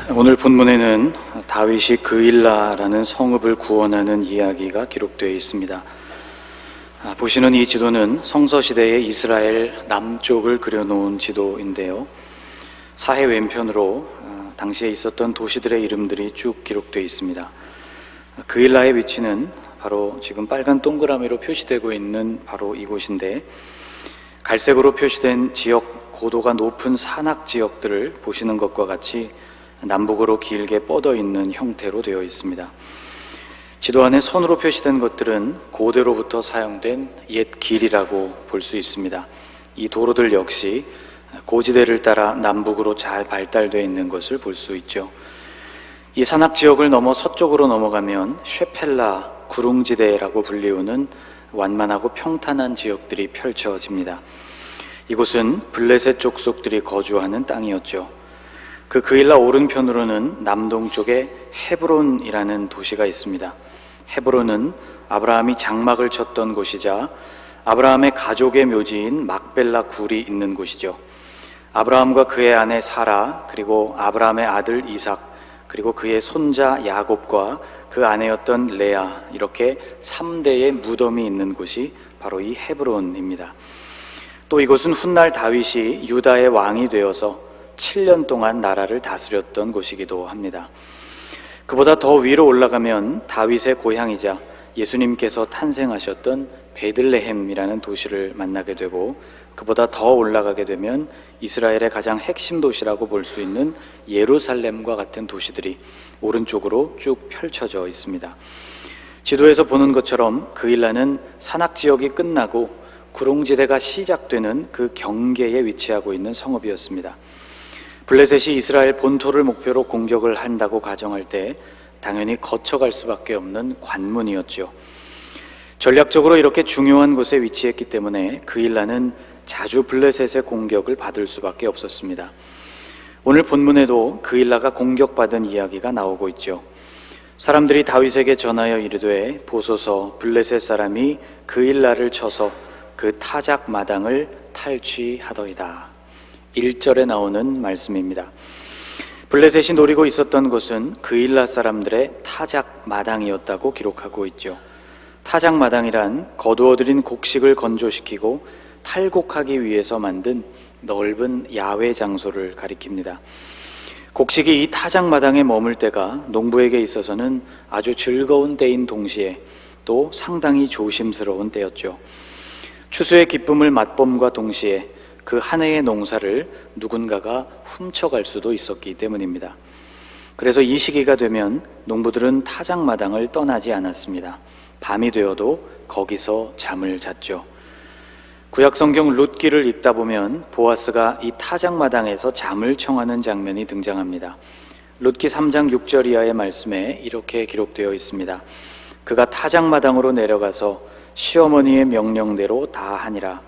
오늘 본문에는 다윗이 그일라라는 성읍을 구원하는 이야기가 기록되어 있습니다. 보시는 이 지도는 성서시대의 이스라엘 남쪽을 그려놓은 지도인데요, 사해 왼편으로 당시에 있었던 도시들의 이름들이 쭉 기록되어 있습니다. 그일라의 위치는 바로 지금 빨간 동그라미로 표시되고 있는 바로 이곳인데, 갈색으로 표시된 지역, 고도가 높은 산악 지역들을 보시는 것과 같이 남북으로 길게 뻗어 있는 형태로 되어 있습니다. 지도 안에 선으로 표시된 것들은 고대로부터 사용된 옛 길이라고 볼 수 있습니다. 이 도로들 역시 고지대를 따라 남북으로 잘 발달되어 있는 것을 볼 수 있죠. 이 산악 지역을 넘어 서쪽으로 넘어가면 쉐펠라 구릉지대라고 불리우는 완만하고 평탄한 지역들이 펼쳐집니다. 이곳은 블레셋 족속들이 거주하는 땅이었죠. 그 그일라 오른편으로는 남동쪽에 헤브론이라는 도시가 있습니다. 헤브론은 아브라함이 장막을 쳤던 곳이자 아브라함의 가족의 묘지인 막벨라 굴이 있는 곳이죠. 아브라함과 그의 아내 사라, 그리고 아브라함의 아들 이삭, 그리고 그의 손자 야곱과 그 아내였던 레아, 이렇게 3대의 무덤이 있는 곳이 바로 이 헤브론입니다. 또 이곳은 훗날 다윗이 유다의 왕이 되어서 7년 동안 나라를 다스렸던 곳이기도 합니다. 그보다 더 위로 올라가면 다윗의 고향이자 예수님께서 탄생하셨던 베들레헴이라는 도시를 만나게 되고, 그보다 더 올라가게 되면 이스라엘의 가장 핵심 도시라고 볼 수 있는 예루살렘과 같은 도시들이 오른쪽으로 쭉 펼쳐져 있습니다. 지도에서 보는 것처럼 그일라는 산악지역이 끝나고 구릉지대가 시작되는 그 경계에 위치하고 있는 성읍이었습니다. 블레셋이 이스라엘 본토를 목표로 공격을 한다고 가정할 때 당연히 거쳐갈 수밖에 없는 관문이었죠. 전략적으로 이렇게 중요한 곳에 위치했기 때문에 그일라는 자주 블레셋의 공격을 받을 수밖에 없었습니다. 오늘 본문에도 그일라가 공격받은 이야기가 나오고 있죠. 사람들이 다윗에게 전하여 이르되, 보소서, 블레셋 사람이 그일라를 쳐서 그 타작 마당을 탈취하더이다. 1절에 나오는 말씀입니다. 블레셋이 노리고 있었던 곳은 그일라 사람들의 타작 마당이었다고 기록하고 있죠. 타작 마당이란 거두어들인 곡식을 건조시키고 탈곡하기 위해서 만든 넓은 야외 장소를 가리킵니다. 곡식이 이 타작 마당에 머물 때가 농부에게 있어서는 아주 즐거운 때인 동시에 또 상당히 조심스러운 때였죠. 추수의 기쁨을 맛봄과 동시에 그 한 해의 농사를 누군가가 훔쳐갈 수도 있었기 때문입니다. 그래서 이 시기가 되면 농부들은 타작마당을 떠나지 않았습니다. 밤이 되어도 거기서 잠을 잤죠. 구약성경 룻기를 읽다 보면 보아스가 이 타작마당에서 잠을 청하는 장면이 등장합니다. 룻기 3장 6절 이하의 말씀에 이렇게 기록되어 있습니다. 그가 타작마당으로 내려가서 시어머니의 명령대로 다 하니라.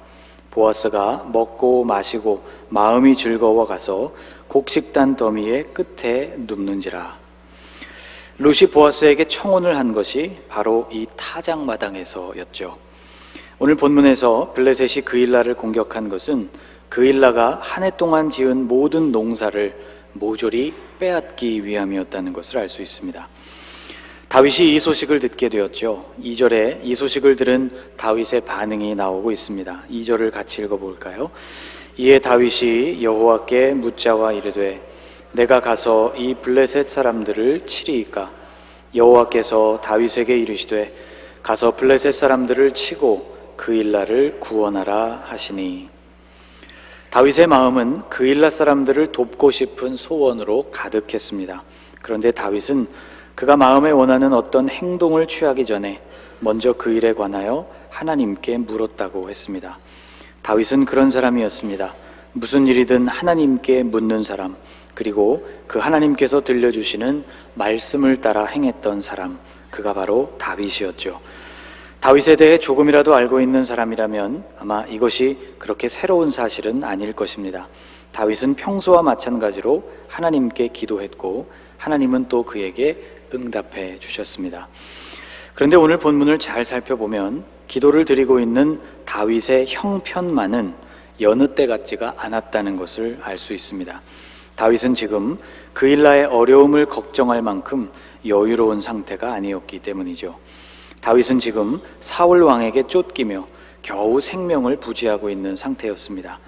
보아스가 먹고 마시고 마음이 즐거워 가서 곡식단 더미의 끝에 눕는지라. 룻이 보아스에게 청혼을 한 것이 바로 이 타작마당에서였죠. 오늘 본문에서 블레셋이 그일라를 공격한 것은 그일라가 한 해 동안 지은 모든 농사를 모조리 빼앗기 위함이었다는 것을 알 수 있습니다. 다윗이 이 소식을 듣게 되었죠. 2절에 이 소식을 들은 다윗의 반응이 나오고 있습니다. 2절을 같이 읽어볼까요? 이에 다윗이 여호와께 묻자와 이르되, 내가 가서 이 블레셋 사람들을 치리이까? 여호와께서 다윗에게 이르시되, 가서 블레셋 사람들을 치고 그일라를 구원하라 하시니. 다윗의 마음은 그일라 사람들을 돕고 싶은 소원으로 가득했습니다. 그런데 다윗은 그가 마음에 원하는 어떤 행동을 취하기 전에 먼저 그 일에 관하여 하나님께 물었다고 했습니다. 다윗은 그런 사람이었습니다. 무슨 일이든 하나님께 묻는 사람, 그리고 그 하나님께서 들려주시는 말씀을 따라 행했던 사람, 그가 바로 다윗이었죠. 다윗에 대해 조금이라도 알고 있는 사람이라면 아마 이것이 그렇게 새로운 사실은 아닐 것입니다. 다윗은 평소와 마찬가지로 하나님께 기도했고 하나님은 또 그에게 응답해 주셨습니다. 그런데 오늘 본문을 잘 살펴보면 기도를 드리고 있는 다윗의 형편만은 여느 때 같지가 않았다는 것을 알 수 있습니다. 다윗은 지금 그일라의 어려움을 걱정할 만큼 여유로운 상태가 아니었기 때문이죠. 다윗은 지금 사울 왕에게 쫓기며 겨우 생명을 부지하고 있는 상태였습니다.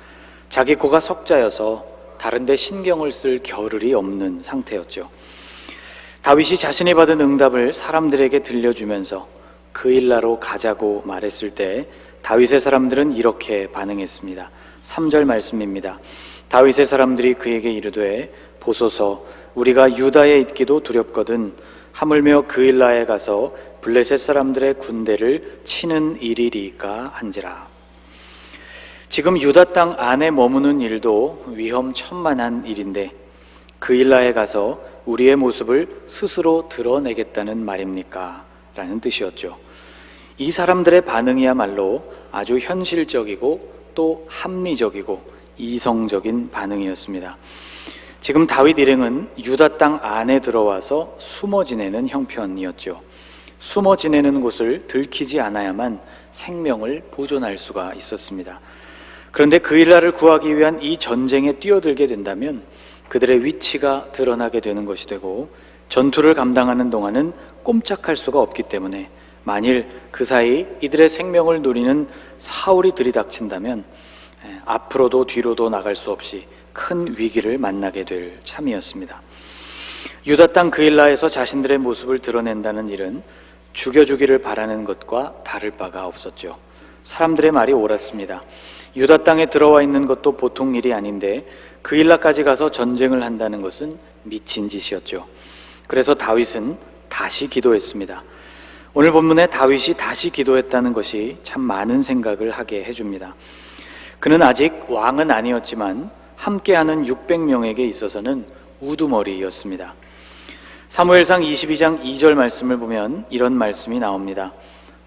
자기 코가 석자여서 다른 데 신경을 쓸 겨를이 없는 상태였죠. 다윗이 자신이 받은 응답을 사람들에게 들려주면서 그일라로 가자고 말했을 때 다윗의 사람들은 이렇게 반응했습니다. 3절 말씀입니다. 다윗의 사람들이 그에게 이르되 보소서 우리가 유다에 있기도 두렵거든 하물며 그일라에 가서 블레셋 사람들의 군대를 치는 일이리까 한지라. 지금 유다 땅 안에 머무는 일도 위험천만한 일인데 그일라에 가서 우리의 모습을 스스로 드러내겠다는 말입니까? 라는 뜻이었죠. 이 사람들의 반응이야말로 아주 현실적이고 또 합리적이고 이성적인 반응이었습니다. 지금 다윗 일행은 유다 땅 안에 들어와서 숨어 지내는 형편이었죠. 숨어 지내는 곳을 들키지 않아야만 생명을 보존할 수가 있었습니다. 그런데 그일라를 구하기 위한 이 전쟁에 뛰어들게 된다면 그들의 위치가 드러나게 되는 것이 되고 전투를 감당하는 동안은 꼼짝할 수가 없기 때문에 만일 그 사이 이들의 생명을 누리는 사울이 들이닥친다면 앞으로도 뒤로도 나갈 수 없이 큰 위기를 만나게 될 참이었습니다. 유다 땅 그일라에서 자신들의 모습을 드러낸다는 일은 죽여주기를 바라는 것과 다를 바가 없었죠. 사람들의 말이 옳았습니다. 유다 땅에 들어와 있는 것도 보통 일이 아닌데 그일라까지 가서 전쟁을 한다는 것은 미친 짓이었죠. 그래서 다윗은 다시 기도했습니다. 오늘 본문에 다윗이 다시 기도했다는 것이 참 많은 생각을 하게 해줍니다. 그는 아직 왕은 아니었지만 함께하는 600명에게 있어서는 우두머리였습니다. 사무엘상 22장 2절 말씀을 보면 이런 말씀이 나옵니다.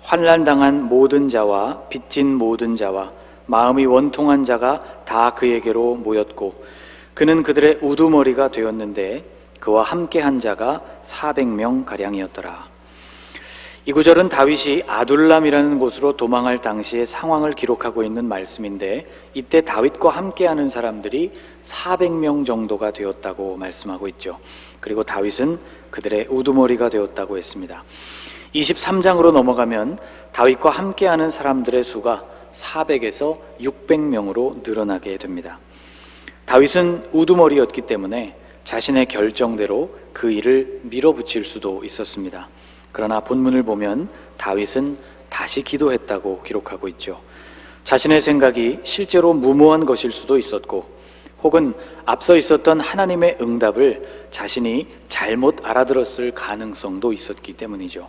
환난당한 모든 자와 빚진 모든 자와 마음이 원통한 자가 다 그에게로 모였고 그는 그들의 우두머리가 되었는데 그와 함께한 자가 400명 가량이었더라. 이 구절은 다윗이 아둘람이라는 곳으로 도망할 당시의 상황을 기록하고 있는 말씀인데 이때 다윗과 함께하는 사람들이 400명 정도가 되었다고 말씀하고 있죠. 그리고 다윗은 그들의 우두머리가 되었다고 했습니다. 23장으로 넘어가면 다윗과 함께하는 사람들의 수가 400에서 600명으로 늘어나게 됩니다. 다윗은 우두머리였기 때문에 자신의 결정대로 그 일을 밀어붙일 수도 있었습니다. 그러나 본문을 보면 다윗은 다시 기도했다고 기록하고 있죠. 자신의 생각이 실제로 무모한 것일 수도 있었고 혹은 앞서 있었던 하나님의 응답을 자신이 잘못 알아들었을 가능성도 있었기 때문이죠.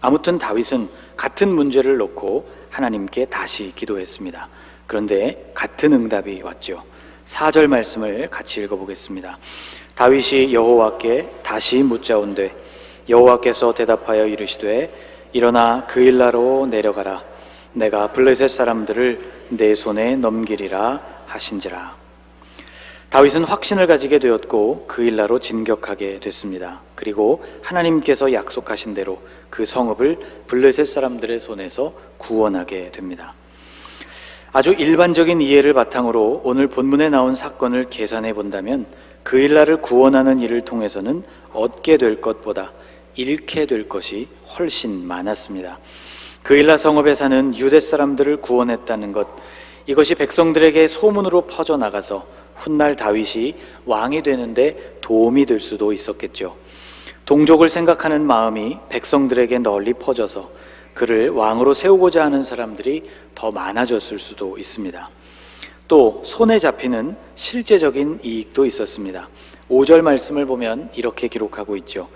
아무튼 다윗은 같은 문제를 놓고 하나님께 다시 기도했습니다. 그런데 같은 응답이 왔죠. 4절 말씀을 같이 읽어보겠습니다. 다윗이 여호와께 다시 묻자온되 여호와께서 대답하여 이르시되 일어나 그일라로 내려가라. 내가 블레셋 사람들을 내 손에 넘기리라 하신지라. 다윗은 확신을 가지게 되었고 그일라로 진격하게 됐습니다. 그리고 하나님께서 약속하신 대로 그 성읍을 블레셋 사람들의 손에서 구원하게 됩니다. 아주 일반적인 이해를 바탕으로 오늘 본문에 나온 사건을 계산해 본다면 그일라를 구원하는 일을 통해서는 얻게 될 것보다 잃게 될 것이 훨씬 많았습니다. 그일라 성읍에 사는 유대 사람들을 구원했다는 것, 이것이 백성들에게 소문으로 퍼져나가서 훗날 다윗이 왕이 되는데 도움이 될 수도 있었겠죠. 동족을 생각하는 마음이 백성들에게 널리 퍼져서 그를 왕으로 세우고자 하는 사람들이 더 많아졌을 수도 있습니다. 또 손에 잡히는 실제적인 이익도 있었습니다. 5절 말씀을 보면 이렇게 기록하고 있죠.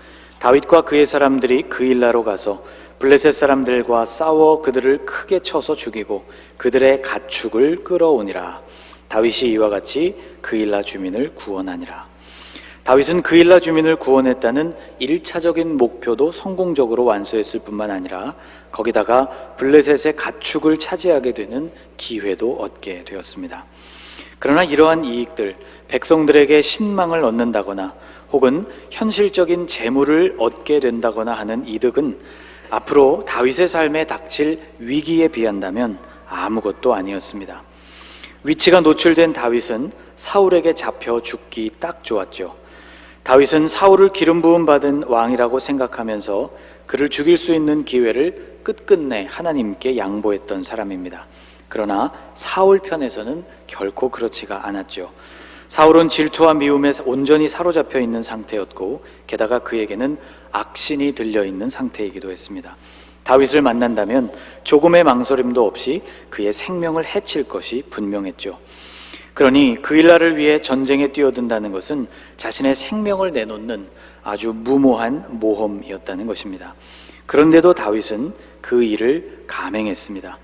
다윗과 그의 사람들이 그일라로 가서 블레셋 사람들과 싸워 그들을 크게 쳐서 죽이고 그들의 가축을 끌어오니라. 다윗이 이와 같이 그일라 주민을 구원하니라. 다윗은 그일라 주민을 구원했다는 1차적인 목표도 성공적으로 완수했을 뿐만 아니라 거기다가 블레셋의 가축을 차지하게 되는 기회도 얻게 되었습니다. 그러나 이러한 이익들, 백성들에게 신망을 얻는다거나 혹은 현실적인 재물을 얻게 된다거나 하는 이득은 앞으로 다윗의 삶에 닥칠 위기에 비한다면 아무것도 아니었습니다. 위치가 노출된 다윗은 사울에게 잡혀 죽기 딱 좋았죠. 다윗은 사울을 기름 부음 받은 왕이라고 생각하면서 그를 죽일 수 있는 기회를 끝끝내 하나님께 양보했던 사람입니다. 그러나 사울 편에서는 결코 그렇지가 않았죠. 사울은 질투와 미움에 온전히 사로잡혀 있는 상태였고 게다가 그에게는 악신이 들려있는 상태이기도 했습니다. 다윗을 만난다면 조금의 망설임도 없이 그의 생명을 해칠 것이 분명했죠. 그러니 그일라를 위해 전쟁에 뛰어든다는 것은 자신의 생명을 내놓는 아주 무모한 모험이었다는 것입니다. 그런데도 다윗은 그 일을 감행했습니다.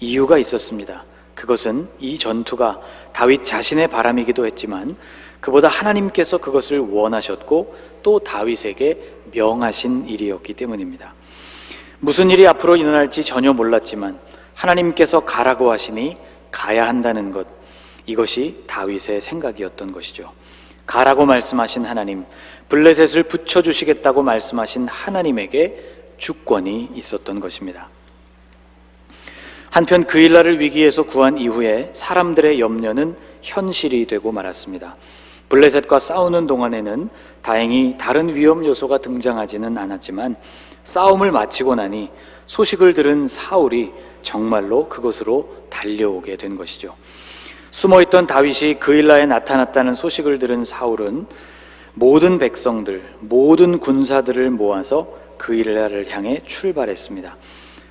이유가 있었습니다. 그것은 이 전투가 다윗 자신의 바람이기도 했지만 그보다 하나님께서 그것을 원하셨고 또 다윗에게 명하신 일이었기 때문입니다. 무슨 일이 앞으로 일어날지 전혀 몰랐지만 하나님께서 가라고 하시니 가야 한다는 것, 이것이 다윗의 생각이었던 것이죠. 가라고 말씀하신 하나님, 블레셋을 붙여주시겠다고 말씀하신 하나님에게 주권이 있었던 것입니다. 한편 그일라를 위기에서 구한 이후에 사람들의 염려는 현실이 되고 말았습니다. 블레셋과 싸우는 동안에는 다행히 다른 위험 요소가 등장하지는 않았지만 싸움을 마치고 나니 소식을 들은 사울이 정말로 그곳으로 달려오게 된 것이죠. 숨어있던 다윗이 그일라에 나타났다는 소식을 들은 사울은 모든 백성들, 모든 군사들을 모아서 그일라를 향해 출발했습니다.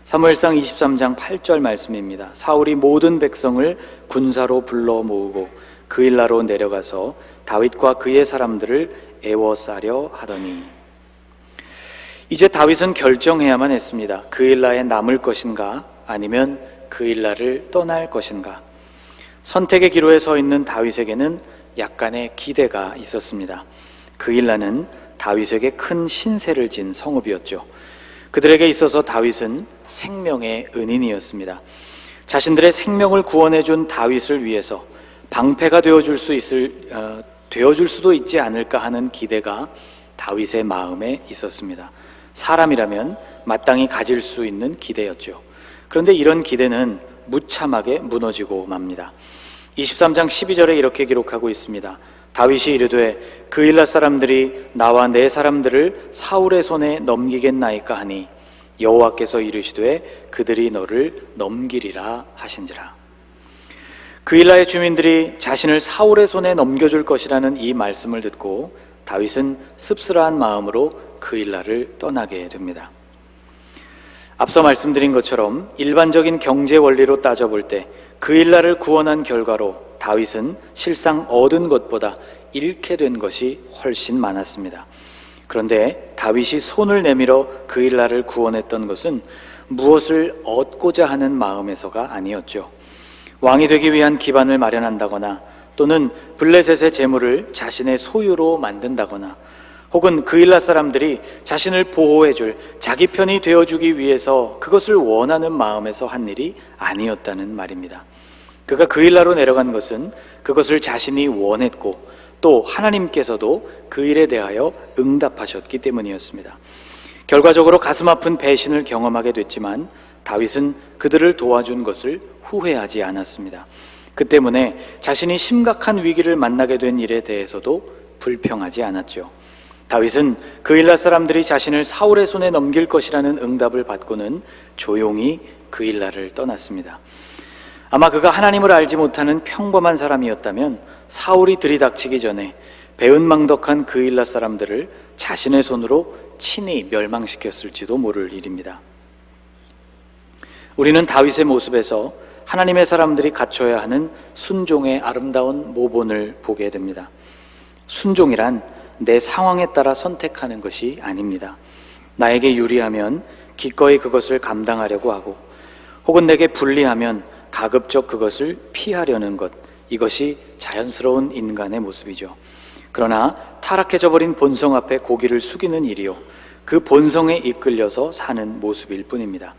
사무엘상 23장 8절 말씀입니다. 사울이 모든 백성을 군사로 불러 모으고 그일라로 내려가서 다윗과 그의 사람들을 애워싸려 하더니, 이제 다윗은 결정해야만 했습니다. 그일라에 남을 것인가 아니면 그일라를 떠날 것인가. 선택의 기로에 서 있는 다윗에게는 약간의 기대가 있었습니다. 그일라는 다윗에게 큰 신세를 진 성읍이었죠. 그들에게 있어서 다윗은 생명의 은인이었습니다. 자신들의 생명을 구원해준 다윗을 위해서 방패가 되어줄 수도 있지 않을까 하는 기대가 다윗의 마음에 있었습니다. 사람이라면 마땅히 가질 수 있는 기대였죠. 그런데 이런 기대는 무참하게 무너지고 맙니다. 23장 12절에 이렇게 기록하고 있습니다. 다윗이 이르되 그일라 사람들이 나와 내 사람들을 사울의 손에 넘기겠나이까 하니 여호와께서 이르시되 그들이 너를 넘기리라 하신지라. 그일라의 주민들이 자신을 사울의 손에 넘겨줄 것이라는 이 말씀을 듣고 다윗은 씁쓸한 마음으로 그일라를 떠나게 됩니다. 앞서 말씀드린 것처럼 일반적인 경제 원리로 따져볼 때 그일라를 구원한 결과로 다윗은 실상 얻은 것보다 잃게 된 것이 훨씬 많았습니다. 그런데 다윗이 손을 내밀어 그일라를 구원했던 것은 무엇을 얻고자 하는 마음에서가 아니었죠. 왕이 되기 위한 기반을 마련한다거나 또는 블레셋의 재물을 자신의 소유로 만든다거나 혹은 그일라 사람들이 자신을 보호해줄 자기 편이 되어주기 위해서 그것을 원하는 마음에서 한 일이 아니었다는 말입니다. 그가 그일라로 내려간 것은 그것을 자신이 원했고 또 하나님께서도 그 일에 대하여 응답하셨기 때문이었습니다. 결과적으로 가슴 아픈 배신을 경험하게 됐지만 다윗은 그들을 도와준 것을 후회하지 않았습니다. 그 때문에 자신이 심각한 위기를 만나게 된 일에 대해서도 불평하지 않았죠. 다윗은 그일라 사람들이 자신을 사울의 손에 넘길 것이라는 응답을 받고는 조용히 그일라를 떠났습니다. 아마 그가 하나님을 알지 못하는 평범한 사람이었다면 사울이 들이닥치기 전에 배은망덕한 그일라 사람들을 자신의 손으로 친히 멸망시켰을지도 모를 일입니다. 우리는 다윗의 모습에서 하나님의 사람들이 갖춰야 하는 순종의 아름다운 모본을 보게 됩니다. 순종이란 내 상황에 따라 선택하는 것이 아닙니다. 나에게 유리하면 기꺼이 그것을 감당하려고 하고 혹은 내게 불리하면 가급적 그것을 피하려는 것, 이것이 자연스러운 인간의 모습이죠. 그러나 타락해져 버린 본성 앞에 고개를 숙이는 일이요, 그 본성에 이끌려서 사는 모습일 뿐입니다.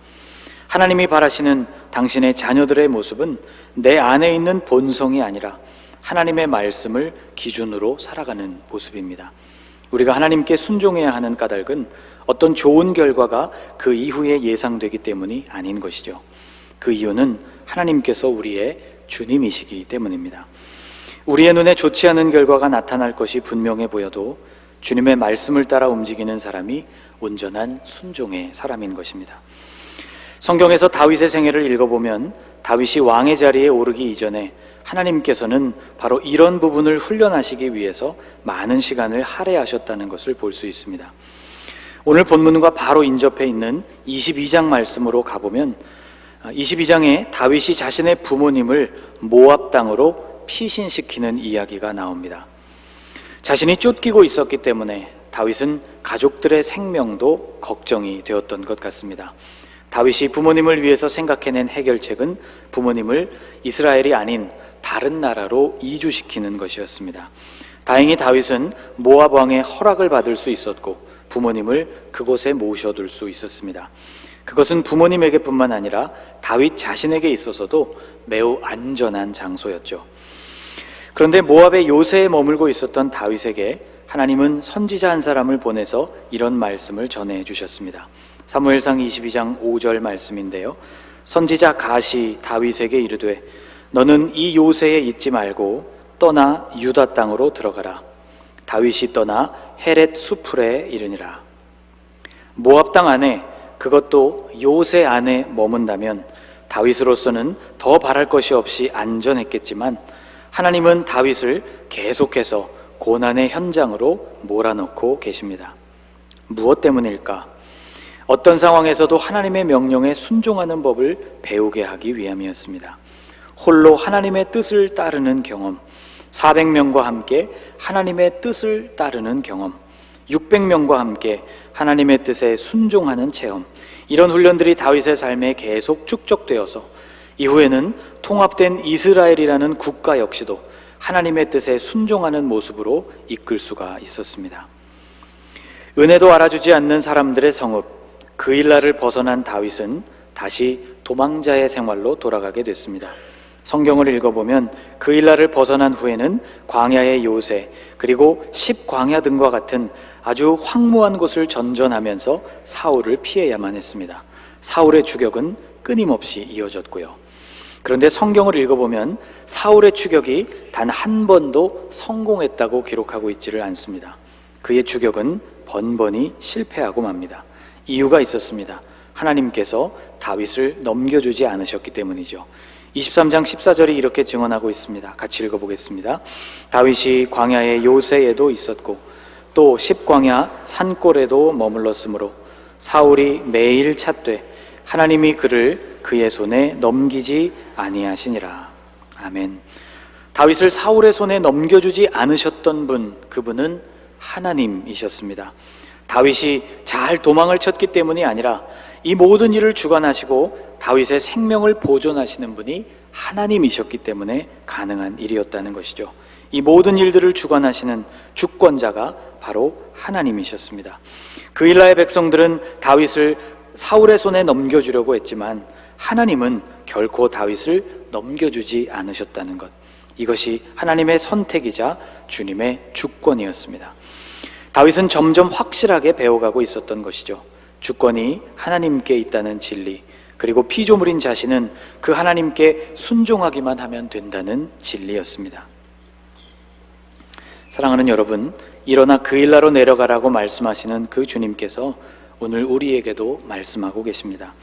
하나님이 바라시는 당신의 자녀들의 모습은 내 안에 있는 본성이 아니라 하나님의 말씀을 기준으로 살아가는 모습입니다. 우리가 하나님께 순종해야 하는 까닭은 어떤 좋은 결과가 그 이후에 예상되기 때문이 아닌 것이죠. 그 이유는 하나님께서 우리의 주님이시기 때문입니다. 우리의 눈에 좋지 않은 결과가 나타날 것이 분명해 보여도 주님의 말씀을 따라 움직이는 사람이 온전한 순종의 사람인 것입니다. 성경에서 다윗의 생애를 읽어보면 다윗이 왕의 자리에 오르기 이전에 하나님께서는 바로 이런 부분을 훈련하시기 위해서 많은 시간을 할애하셨다는 것을 볼 수 있습니다. 오늘 본문과 바로 인접해 있는 22장 말씀으로 가보면 22장에 다윗이 자신의 부모님을 모압 땅으로 피신시키는 이야기가 나옵니다. 자신이 쫓기고 있었기 때문에 다윗은 가족들의 생명도 걱정이 되었던 것 같습니다. 다윗이 부모님을 위해서 생각해낸 해결책은 부모님을 이스라엘이 아닌 다른 나라로 이주시키는 것이었습니다. 다행히 다윗은 모압 왕의 허락을 받을 수 있었고 부모님을 그곳에 모셔둘 수 있었습니다. 그것은 부모님에게뿐만 아니라 다윗 자신에게 있어서도 매우 안전한 장소였죠. 그런데 모압의 요새에 머물고 있었던 다윗에게 하나님은 선지자 한 사람을 보내서 이런 말씀을 전해 주셨습니다. 사무엘상 22장 5절 말씀인데요, 선지자 갓이 다윗에게 이르되 너는 이 요새에 있지 말고 떠나 유다 땅으로 들어가라. 다윗이 떠나 헤렛 수풀에 이르니라. 모압 땅 안에, 그것도 요새 안에 머문다면 다윗으로서는 더 바랄 것이 없이 안전했겠지만 하나님은 다윗을 계속해서 고난의 현장으로 몰아넣고 계십니다. 무엇 때문일까? 어떤 상황에서도 하나님의 명령에 순종하는 법을 배우게 하기 위함이었습니다. 홀로 하나님의 뜻을 따르는 경험, 400명과 함께 하나님의 뜻을 따르는 경험, 600명과 함께 하나님의 뜻에 순종하는 체험, 이런 훈련들이 다윗의 삶에 계속 축적되어서 이후에는 통합된 이스라엘이라는 국가 역시도 하나님의 뜻에 순종하는 모습으로 이끌 수가 있었습니다. 은혜도 알아주지 않는 사람들의 성읍 그일라를 벗어난 다윗은 다시 도망자의 생활로 돌아가게 됐습니다. 성경을 읽어보면 그일라를 벗어난 후에는 광야의 요새, 그리고 십광야 등과 같은 아주 황무한 곳을 전전하면서 사울을 피해야만 했습니다. 사울의 추격은 끊임없이 이어졌고요. 그런데 성경을 읽어보면 사울의 추격이 단 한 번도 성공했다고 기록하고 있지를 않습니다. 그의 추격은 번번이 실패하고 맙니다. 이유가 있었습니다. 하나님께서 다윗을 넘겨주지 않으셨기 때문이죠. 23장 14절이 이렇게 증언하고 있습니다. 같이 읽어보겠습니다. 다윗이 광야의 요새에도 있었고 또 십광야 산골에도 머물렀으므로 사울이 매일 찾되 하나님이 그를 그의 손에 넘기지 아니하시니라. 아멘. 다윗을 사울의 손에 넘겨주지 않으셨던 분, 그분은 하나님이셨습니다. 다윗이 잘 도망을 쳤기 때문이 아니라 이 모든 일을 주관하시고 다윗의 생명을 보존하시는 분이 하나님이셨기 때문에 가능한 일이었다는 것이죠. 이 모든 일들을 주관하시는 주권자가 바로 하나님이셨습니다. 그일라의 백성들은 다윗을 사울의 손에 넘겨주려고 했지만 하나님은 결코 다윗을 넘겨주지 않으셨다는 것, 이것이 하나님의 선택이자 주님의 주권이었습니다. 다윗은 점점 확실하게 배워가고 있었던 것이죠. 주권이 하나님께 있다는 진리, 그리고 피조물인 자신은 그 하나님께 순종하기만 하면 된다는 진리였습니다. 사랑하는 여러분, 일어나 그일라로 내려가라고 말씀하시는 그 주님께서 오늘 우리에게도 말씀하고 계십니다.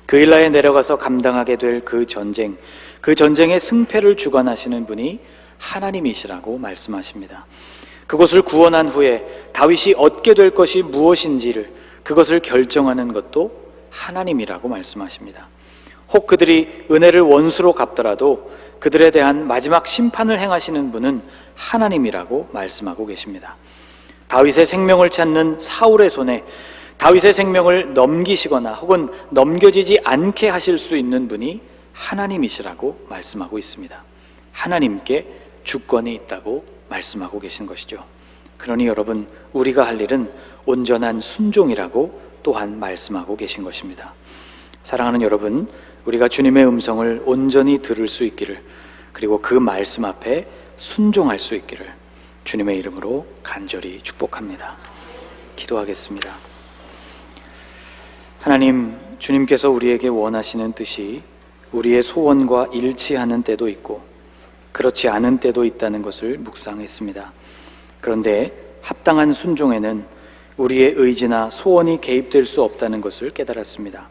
그일라에 내려가서 감당하게 될 그 전쟁, 그 전쟁의 승패를 주관하시는 분이 하나님이시라고 말씀하십니다. 그것을 구원한 후에 다윗이 얻게 될 것이 무엇인지를, 그것을 결정하는 것도 하나님이라고 말씀하십니다. 혹 그들이 은혜를 원수로 갚더라도 그들에 대한 마지막 심판을 행하시는 분은 하나님이라고 말씀하고 계십니다. 다윗의 생명을 찾는 사울의 손에 다윗의 생명을 넘기시거나 혹은 넘겨지지 않게 하실 수 있는 분이 하나님이시라고 말씀하고 있습니다. 하나님께 주권이 있다고 말씀하고 계신 것이죠. 그러니 여러분, 우리가 할 일은 온전한 순종이라고 또한 말씀하고 계신 것입니다. 사랑하는 여러분, 우리가 주님의 음성을 온전히 들을 수 있기를, 그리고 그 말씀 앞에 순종할 수 있기를 주님의 이름으로 간절히 축복합니다. 기도하겠습니다. 하나님, 주님께서 우리에게 원하시는 뜻이 우리의 소원과 일치하는 때도 있고 그렇지 않은 때도 있다는 것을 묵상했습니다. 그런데 합당한 순종에는 우리의 의지나 소원이 개입될 수 없다는 것을 깨달았습니다.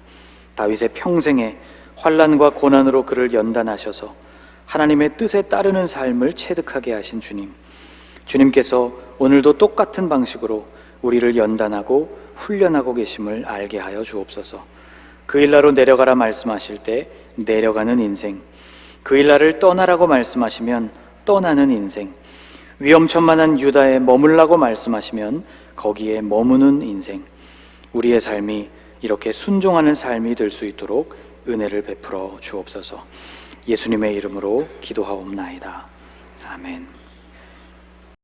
다윗의 평생에 환난과 고난으로 그를 연단하셔서 하나님의 뜻에 따르는 삶을 체득하게 하신 주님, 주님께서 오늘도 똑같은 방식으로 우리를 연단하고 훈련하고 계심을 알게 하여 주옵소서. 그 일나로 내려가라 말씀하실 때 내려가는 인생, 그 일나를 떠나라고 말씀하시면 떠나는 인생, 위험천만한 유다에 머물라고 말씀하시면 거기에 머무는 인생, 우리의 삶이 이렇게 순종하는 삶이 될 수 있도록 은혜를 베풀어 주옵소서. 예수님의 이름으로 기도하옵나이다. 아멘.